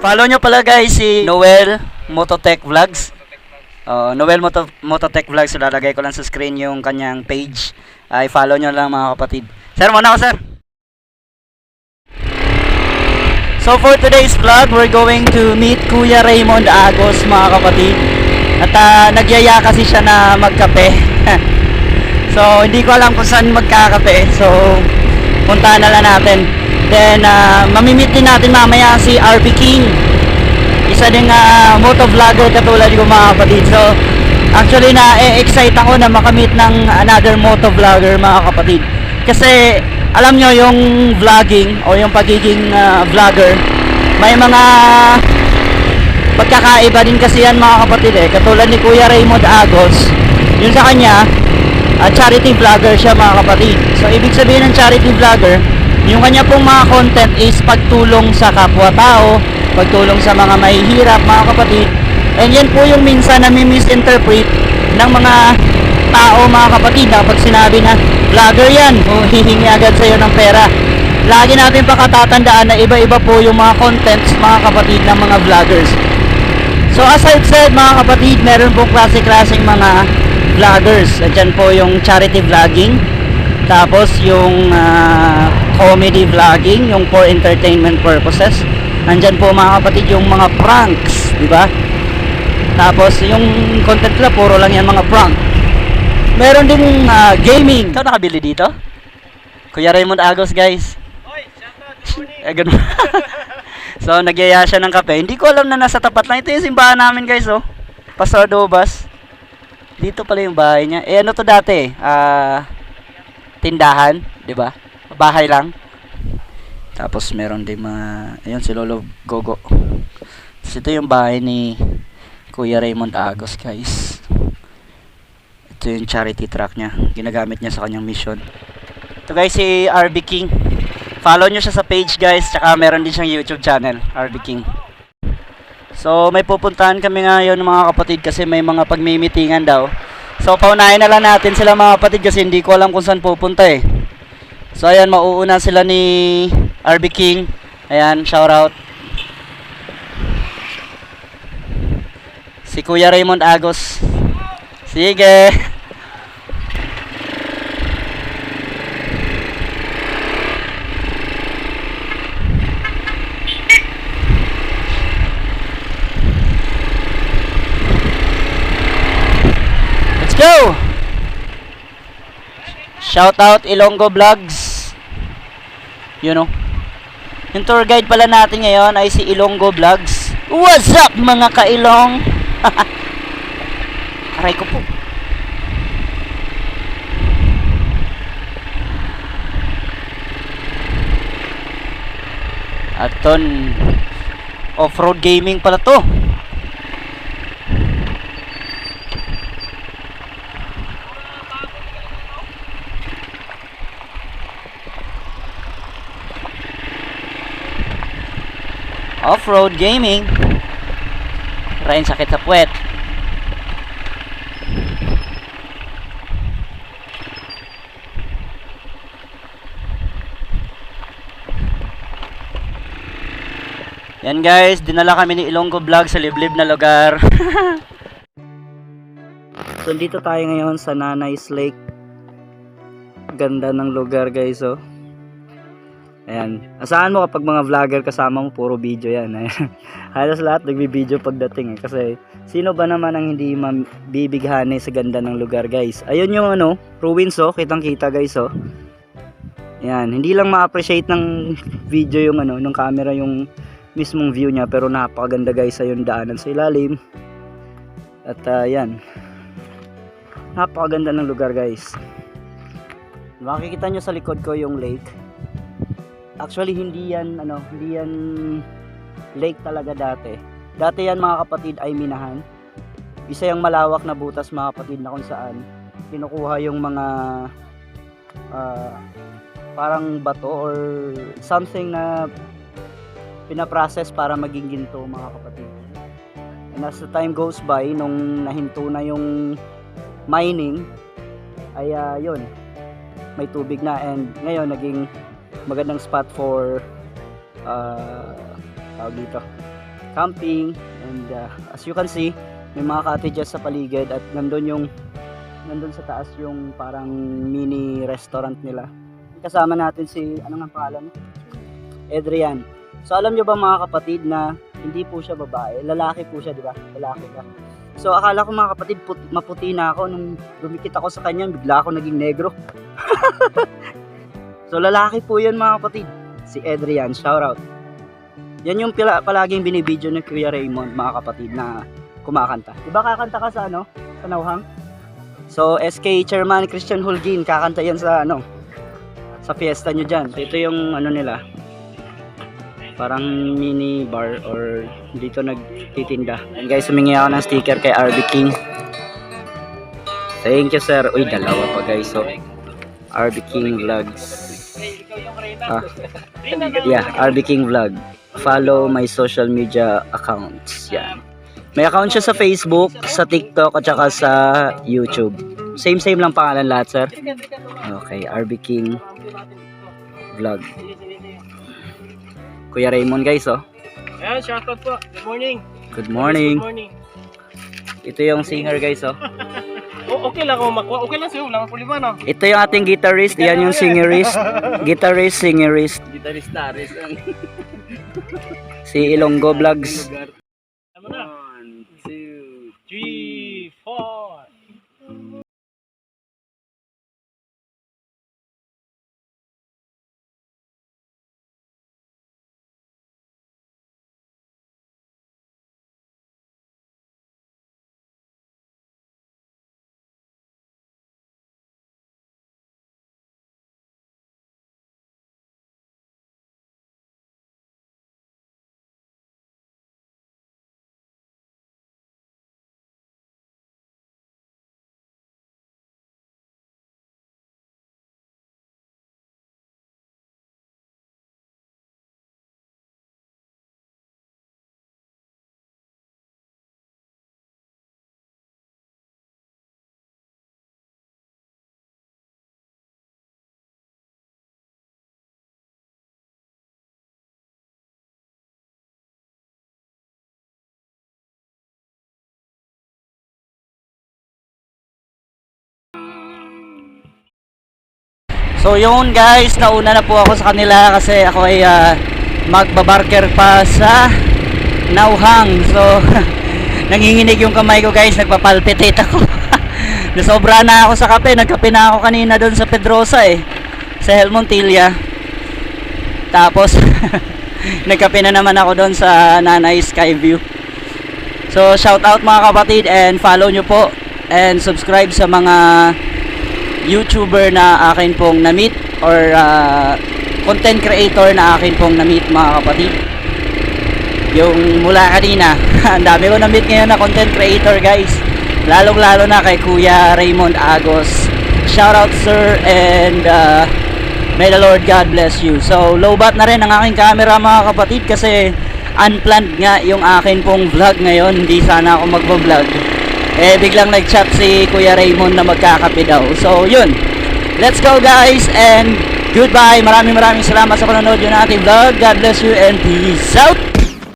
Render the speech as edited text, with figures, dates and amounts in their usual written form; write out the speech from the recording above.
Follow nyo pala guys si Noel Mototech Vlogs. Noel Mototech Vlogs. So, lalagay ko lang sa screen yung kanyang page. Ay follow nyo lang mga kapatid. Sir, muna ako sir. So for today's vlog, we're going to meet Kuya Raymond Agos mga kapatid. At nagyaya kasi siya na magkape. So hindi ko alam kung saan magkakape. So puntahan na lang natin. Then mamimit din natin mamaya si RB King. Isa ding motovlogger katulad ko mga kapatid. So actually na-excite ako na makamit ng another motovlogger mga kapatid. Kasi alam nyo yung vlogging o yung pagiging vlogger, may mga pagkakaiba din kasi yan mga kapatid katulad ni Kuya Raymond Agos, yun sa kanya charity vlogger siya mga kapatid. So ibig sabihin ng charity vlogger, yung kanya pong mga content is pagtulong sa kapwa-tao, pagtulong sa mga mahihirap mga kapatid. And yan po yung minsan na misinterpret ng mga tao mga kapatid, na pag sinabi na vlogger yan o hihingi agad sa'yo ng pera. Lagi natin pakatatandaan na iba-iba po yung mga contents mga kapatid ng mga vloggers. So as I've said mga kapatid, meron pong klase-klaseng mga vloggers. Diyan po yung charity vlogging, tapos yung comedy vlogging, yung for entertainment purposes. Nandyan po mga kapatid yung mga pranks, di ba? Tapos yung content nila puro lang yan mga prank. Meron din gaming. Ikaw nakabili dito? Kuya Raymond Agos guys. Oy, shoutout, Ganun. So nagyaya siya ng kape. Hindi ko alam na nasa tapat lang. Ito yung simbahan namin guys oh. Pastor Dobas. Dito pala yung bahay niya. Ano to dati? Tindahan, di ba? Bahay lang. Tapos meron din mga, ayun si Lolo Gogo. Tapos ito yung bahay ni Kuya Raymond Agos guys. Ito yung charity truck niya. Ginagamit niya sa kanyang mission. Ito guys si RB King. Follow nyo siya sa page guys. Tsaka meron din siyang YouTube channel, RB King. So may pupuntahan kami ngayon mga kapatid kasi may mga pagmimitingan daw. So paunahin na lang natin sila mga kapatid kasi hindi ko alam kung saan pupunta eh. So ayan, mauuna sila ni RB King. Ayan, shout out. Si Kuya Raymond Agos. Sige. Let's go. Shout out Ilonggo Vlogs. You know. Yung tour guide pala natin ngayon ay si Ilonggo Vlogs. What's up mga kailong? Aray ko po. Aton off-road gaming pala to. Off-road gaming. Rain sakit sa puwet. Yan guys, dinala kami ni Ilonggo Vlog sa liblib na lugar. So dito tayo ngayon sa Nanay's Lake. Ganda ng lugar guys oh. Ayan, asahan mo kapag mga vlogger kasama mo puro video yan. Halos lahat nagbi-video pagdating kasi sino ba naman ang hindi mabibighani sa ganda ng lugar guys. Ayun yung ruins oh, kitang kita guys oh. Ayan, hindi lang ma-appreciate ng video yung ng camera yung mismong view niya, pero napakaganda guys sa yung daanan sa ilalim. At yan, napakaganda ng lugar guys. Makikita nyo sa likod ko yung lake. Actually hindi yan lake talaga dati. Dati yan mga kapatid ay minahan. Isa yung malawak na butas mga kapatid na kung saan kinukuha yung mga parang bato or something na pinaprocess para maging ginto mga kapatid. And as the time goes by, nung nahinto na yung mining, ay yun, may tubig na, and ngayon naging magandang spot for tawag dito, camping. And as you can see, may mga cottages sa paligid at nandun sa taas yung parang mini restaurant nila. Kasama natin si, ano nga pangalan? Adrian. So alam nyo ba mga kapatid na hindi po siya babae, lalaki po siya, di ba? Lalaki ka. So akala ko mga kapatid maputi na ako nung dumikit ako sa kanya, bigla ako naging negro. So lalaki po 'yun mga kapatid. Si Adrian, shout out. Yan yung palaging binibideo ni Kuya Raymond mga kapatid na kumakanta. Di ba kakanta ka sa ano? Sa Nauhang? So SK Chairman Christian Holguin, kakanta yan sa ano? Sa fiesta nyo dyan. So, ito yung ano nila. Parang mini bar or dito nagtitinda. And guys, humingi ako ng sticker kay RB King. Thank you sir. Uy, dalawa pa guys. So, RB King Vlogs. Yeah, RB King Vlog. Follow my social media accounts. Yan. May account siya sa Facebook, sa TikTok at saka sa YouTube. Same lang pangalan lahat sir. Okay, RB King Vlog. Kuya Raymond guys, oh. Ayan, shoutout po. Good morning. Good morning. Good morning. Ito yung singer guys, oh. Okay lang kung makuha. Okay lang sa'yo. Wala kang problema, no? Ito yung ating guitarist. Yan yung singerist. Guitarist, singerist. Gitarist. Si Ilonggo Vlogs. Ano na? 1, 2, 3, 4. So yun guys, nauna na po ako sa kanila kasi ako ay magbabarker pa sa Nauhang. So nanginginig yung kamay ko guys, nagpapalpitate ako. Nasobra na ako sa kape, nagkape na ako kanina doon sa Pedrosa sa Helmontilla. Tapos nagkape na naman ako doon sa Nanay Skyview. So shout out mga kapatid, and follow nyo po and subscribe sa mga YouTuber na akin pong na-meet or content creator na akin pong na-meet mga kapatid. Yung mula kanina, ang dami ko na-meet ngayon na content creator guys. Lalong lalo na kay Kuya Raymond Agos. Shout out sir, and may the Lord God bless you. So low bat na rin ang aking camera mga kapatid kasi unplanned nga yung akin pong vlog ngayon. Hindi sana ako magvo-vlog. Biglang nag-chat si Kuya Raymond na magkakape daw. So yun, let's go guys and goodbye. Maraming salamat sa panonood yun ating vlog. God bless you and peace out.